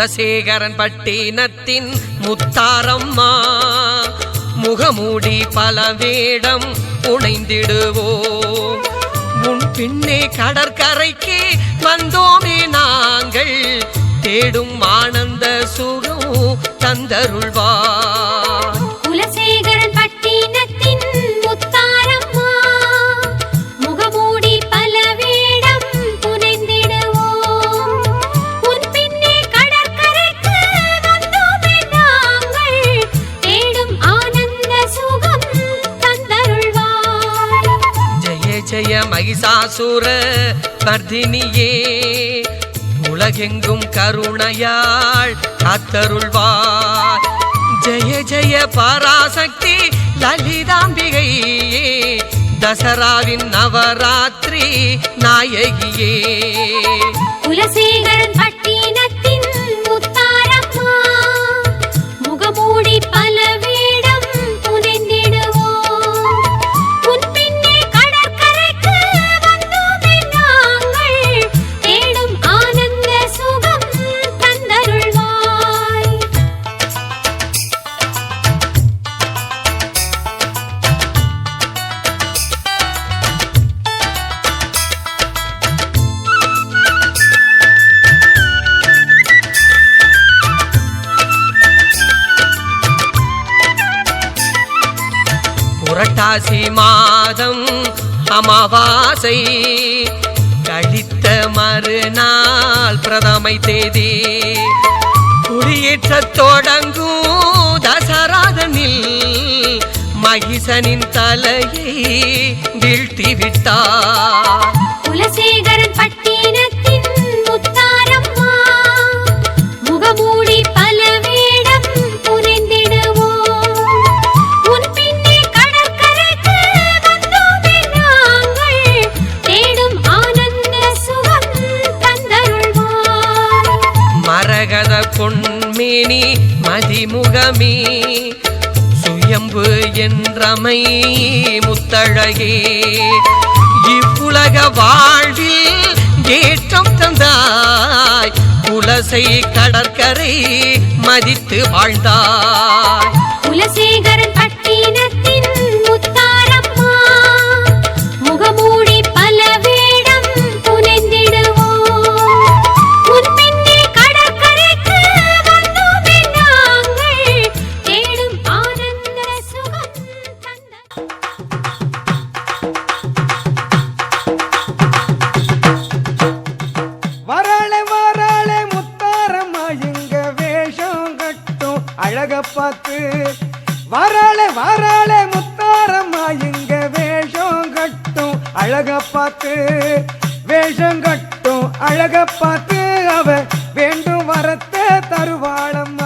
குலசேகரன் பட்டினத்தின் முத்தாரம்மா முகமூடி பல வேடம் புனைந்திடுவோம். முன் பின்னே கடற்கரைக்கு வந்தோமே நாங்கள், தேடும் ஆனந்த சுகம் தந்தருள்வார். குலசேகரன் பட்டினத்தின் முத்தாரம்மா முகமூடி பல வேடம் புனைந்திடுவோம். உன் பின்னே கடற்கரைக்கு வந்தோமே நாங்கள், தேடும் ஆனந்த சுகம் தந்தருள்வார். ஜெய ஜெய மகிஷாசுர மர்தினியே, உலகெங்கும் கருணையாள் காத்தருள்வார். ஜெய ஜெய பராசக்தி லலிதாம்பிகையே, தசராவின் நவராத்திரி நாயகியே. குலசேகரன் பட்டினத்தின் முத்தாரம்மா முகமூடி பல வேடம் புனைந்திடுவோம். உன் பின்னே கடற்கரைக்கு வந்தோமே நாங்கள், தேடும் ஆனந்த சுகம் தந்தருள்வாய். புரட்டாசி மாதம் அமாவாசை கழித்த மறுநாள் பிரதமை தேதி, குடியேற்ற தொடங்கும் தசராதனில் மகிஷனின் தலையை வீழ்த்திவிட்டார். குலசேகரன் பட்டினத்தின் முத்தாரம்மா முகமூடி பல வேடம் புனைந்திடுவோம். உன் பின்னே கடற்கரைக்கு வந்தோமே நாங்கள், தேடும் ஆனந்த சுகம் தந்தருள்வார். மரகத பொன்மேனி மதிமுகமே, சுயம்பு என்றமை முத்தழகே, இவ்வுலக வாழ்வில் ஏற்றம் தந்தாய், குலசை கடற்கரை மதித்து வாழ்ந்தாய். குலசேகரன் பட்டினத்தின் முத்தாரம்மா முகமூடி பல வேடம் புனைந்திடுவோம். உன் பின்னே கடற்கரைக்கு வந்தோமே நாங்கள், தேடும் ஆனந்த சுகம் தந்த. வராளே வராளே முத்தாரம்மா எங்க வேஷம் கட்டும் அழக பார்த்து. வராளே வராளே முத்தாரம்மா எங்க வேஷம் கட்டும் அழக பார்த்து. வேஷம் கட்டும் அழக பார்த்து அவ வேண்டும் வரத்தை தருவாளம்மா.